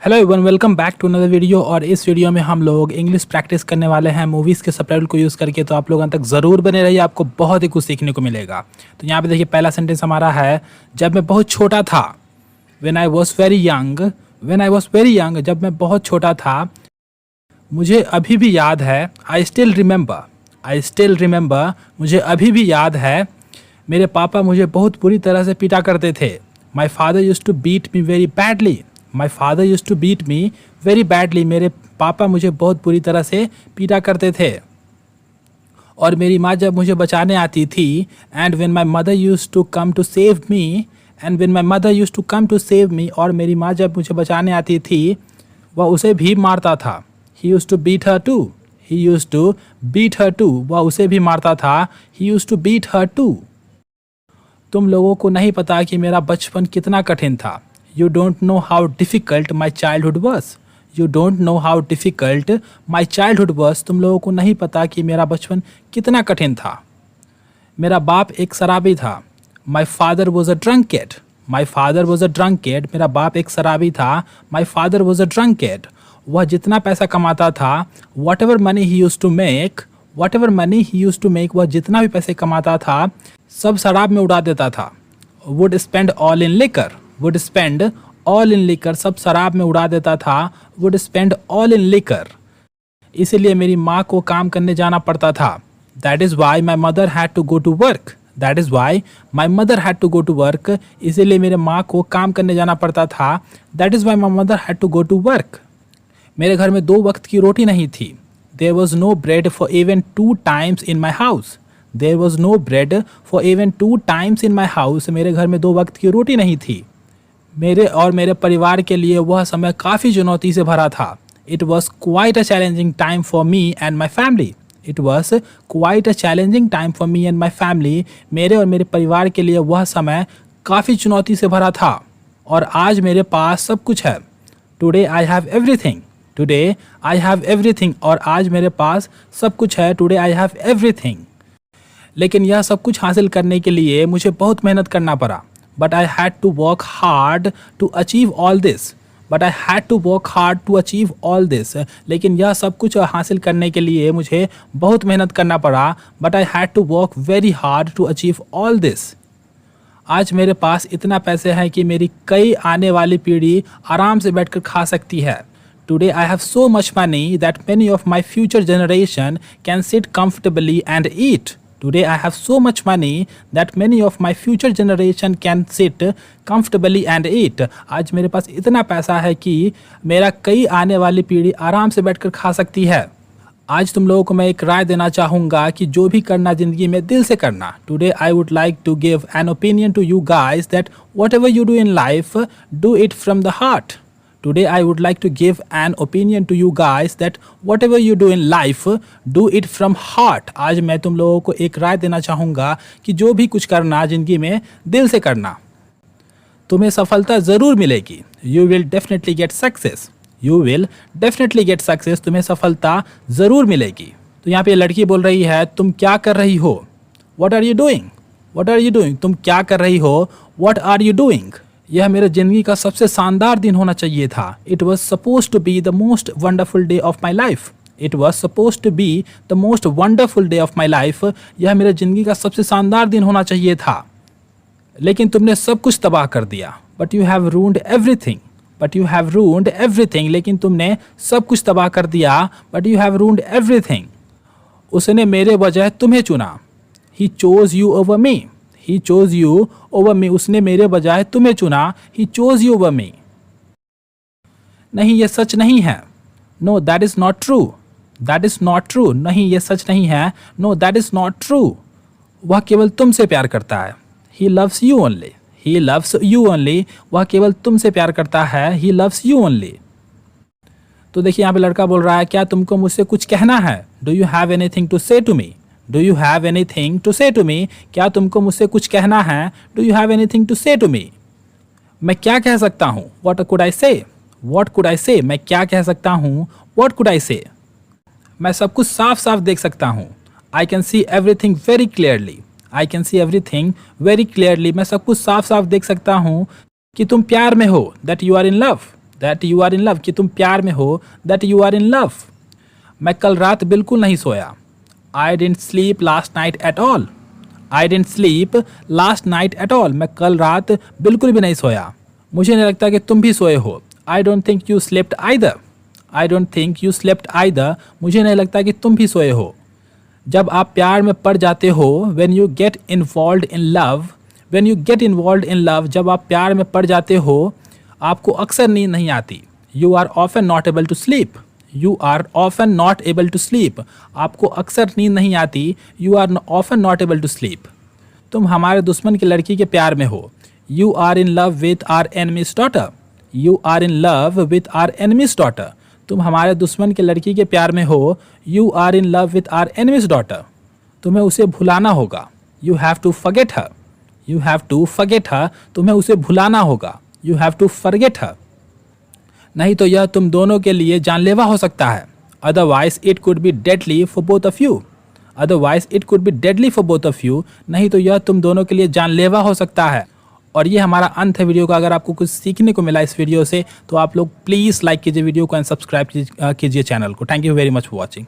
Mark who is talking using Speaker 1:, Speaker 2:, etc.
Speaker 1: Hello everyone, welcome back to another video. और इस video में हम लोग इंग्लिश प्रैक्टिस करने वाले हैं मूवीज़ के सबटाइटल को यूज़ करके। तो आप लोग अंत तक ज़रूर बने रहिए, आपको बहुत ही कुछ सीखने को मिलेगा। तो यहाँ पे देखिए, पहला सेंटेंस हमारा है जब मैं बहुत छोटा था। When I was very young, when I was very young, जब मैं बहुत छोटा था। मुझे अभी भी याद है, I still remember, I still remember, मुझे अभी भी याद है। मेरे पापा मुझे बहुत बुरी तरह से पीटा करते थे। My father used to beat me very badly, my father use to beat me very badly, मेरे पापा मुझे बहुत बुरी तरह से पीटा करते थे। और मेरी माँ जब मुझे बचाने आती थी, and when my mother use to come to save me, and when my mother use to come to save me, और मेरी माँ जब मुझे बचाने आती थी वह उसे भी मारता था। He used to beat her too, he used to beat her too, वह उसे भी मारता था। He used to beat her too. तुम लोगों को नहीं पता कि मेरा बचपन कितना कठिन था। You don't know how difficult my childhood was. You don't know how difficult my childhood was. तुम लोगों को नहीं पता कि मेरा बचपन कितना कठिन था। मेरा बाप एक शराबी था। My father was a drunkard. My father was a drunkard. मेरा बाप एक शराबी था। My father was a drunkard. वह जितना पैसा कमाता था, whatever money he used to make, whatever money he used to make, वह जितना भी पैसे कमाता था सब शराब में उड़ा देता था। Would spend all in liquor. Would spend all in liquor, सब शराब में उड़ा देता था। Would spend all in liquor. इसीलिए मेरी माँ को काम करने जाना पड़ता था। That is why my mother had to go to work. That is why my mother had to go to work. इसीलिए मेरे माँ को काम करने जाना पड़ता था। That is why my mother had to go to work. मेरे घर में 2 वक्त की रोटी नहीं थी। There was no bread for even 2 times in my house. There was no bread for even 2 times in my house. मेरे घर में 2 वक्त की रोटी नहीं थी। मेरे और मेरे परिवार के लिए वह समय काफ़ी चुनौती से भरा था। It was quite a challenging time for me and my family. It was quite a challenging time for me and my family. मेरे और मेरे परिवार के लिए वह समय काफ़ी चुनौती से भरा था। और आज मेरे पास सब कुछ है। Today I have everything. Today I have everything. और आज मेरे पास सब कुछ है। Today I have everything. लेकिन यह सब कुछ हासिल करने के लिए मुझे बहुत मेहनत करना पड़ा। But I had to work hard to achieve all this. But I had to work hard to achieve all this. लेकिन यह सब कुछ हासिल करने के लिए मुझे बहुत मेहनत करना पड़ा। But I had to work very hard to achieve all this. आज मेरे पास इतना पैसे हैं कि मेरी कई आने वाली पीढ़ी आराम से बैठकर खा सकती है। Today I have so much money that many of my future generation can sit comfortably and eat. Today I have so much money that many of my future generation can sit comfortably and eat. आज मेरे पास इतना पैसा है कि मेरा कई आने वाली पीढ़ी आराम से बैठकर खा सकती है। आज तुम लोगों को मैं एक राय देना चाहूँगा कि जो भी करना ज़िंदगी में दिल से करना। Today I would like to give an opinion to you guys that whatever you do in life, do it from the heart. Today I would like to give an opinion to you guys that whatever you do in life, do it from heart. आज मैं तुम लोगों को एक राय देना चाहूँगा कि जो भी कुछ करना ज़िंदगी में दिल से करना। तुम्हें सफलता ज़रूर मिलेगी। You will definitely get success. You will definitely get success. तुम्हें सफलता ज़रूर मिलेगी। तो यहाँ पे लड़की बोल रही है, तुम क्या कर रही हो? What are you doing? What are you doing? तुम क्या कर रही हो? What are you doing? यह मेरे ज़िंदगी का सबसे शानदार दिन होना चाहिए था। It was supposed to be the most wonderful day of my life. It was supposed to be the most wonderful day of my life. यह मेरे ज़िंदगी का सबसे शानदार दिन होना चाहिए था। लेकिन तुमने सब कुछ तबाह कर दिया। But you have ruined everything. But you have ruined everything. लेकिन तुमने सब कुछ तबाह कर दिया। But you have ruined everything. उसने मेरे बजाय तुम्हें चुना। He chose you over me. He chose you over me. उसने मेरे बजाय तुम्हें चुना। He chose you over me. नहीं, ये सच नहीं है। No, that is not true. That is not true. नहीं, ये सच नहीं है। No, that is not true. वह केवल तुमसे प्यार करता है। He loves you only. He loves you only. वह केवल तुमसे प्यार करता है। He loves you only. तो देखिए, यहाँ पे लड़का बोल रहा है, क्या तुमको मुझसे कुछ कहना है? Do you have anything to say to me? Do you have anything to say to me? क्या तुमको मुझसे कुछ कहना है? Do you have anything to say to me? मैं क्या कह सकता हूँ? What could I say? What could I say? मैं क्या कह सकता हूँ? What could I say? मैं सब कुछ साफ साफ देख सकता हूँ। I can see everything very clearly. I can see everything very clearly. मैं सब कुछ साफ साफ देख सकता हूँ कि तुम प्यार में हो। That you are in love. That you are in love, कि तुम प्यार में हो, that you are in love. मैं कल रात बिल्कुल नहीं सोया, I didn't sleep last night at all, I didn't sleep last night at all, मैं कल रात बिल्कुल भी नहीं सोया। मुझे नहीं लगता कि तुम भी सोए हो, I don't think you slept either, I don't think you slept either, मुझे नहीं लगता कि तुम भी सोए हो। जब आप प्यार में पड़ जाते हो, when you get involved in love, when you get involved in love, जब आप प्यार में पड़ जाते हो आपको अक्सर नींद नहीं आती। You are often not able to sleep, you are often not able to sleep, आपको अक्सर नींद नहीं आती। You are often not able to sleep. तुम हमारे दुश्मन की लड़की के प्यार में हो, you are in love with our enemy's daughter, you are in love with our enemy's daughter, तुम हमारे दुश्मन के लड़की के प्यार में हो, you are in love with our enemy's daughter. तुम्हें उसे भुलाना होगा, you have to forget her, you have to forget her, तुम्हें उसे भुलाना होगा, you have to forget her. नहीं तो यह तुम दोनों के लिए जानलेवा हो सकता है, otherwise it could be deadly for both of you, otherwise it could be deadly for both of you, नहीं तो यह तुम दोनों के लिए जानलेवा हो सकता है। और ये हमारा अंत है वीडियो का। अगर आपको कुछ सीखने को मिला इस वीडियो से तो आप लोग प्लीज़ लाइक कीजिए वीडियो को एंड सब्सक्राइब कीजिए चैनल को। Thank you very much for watching.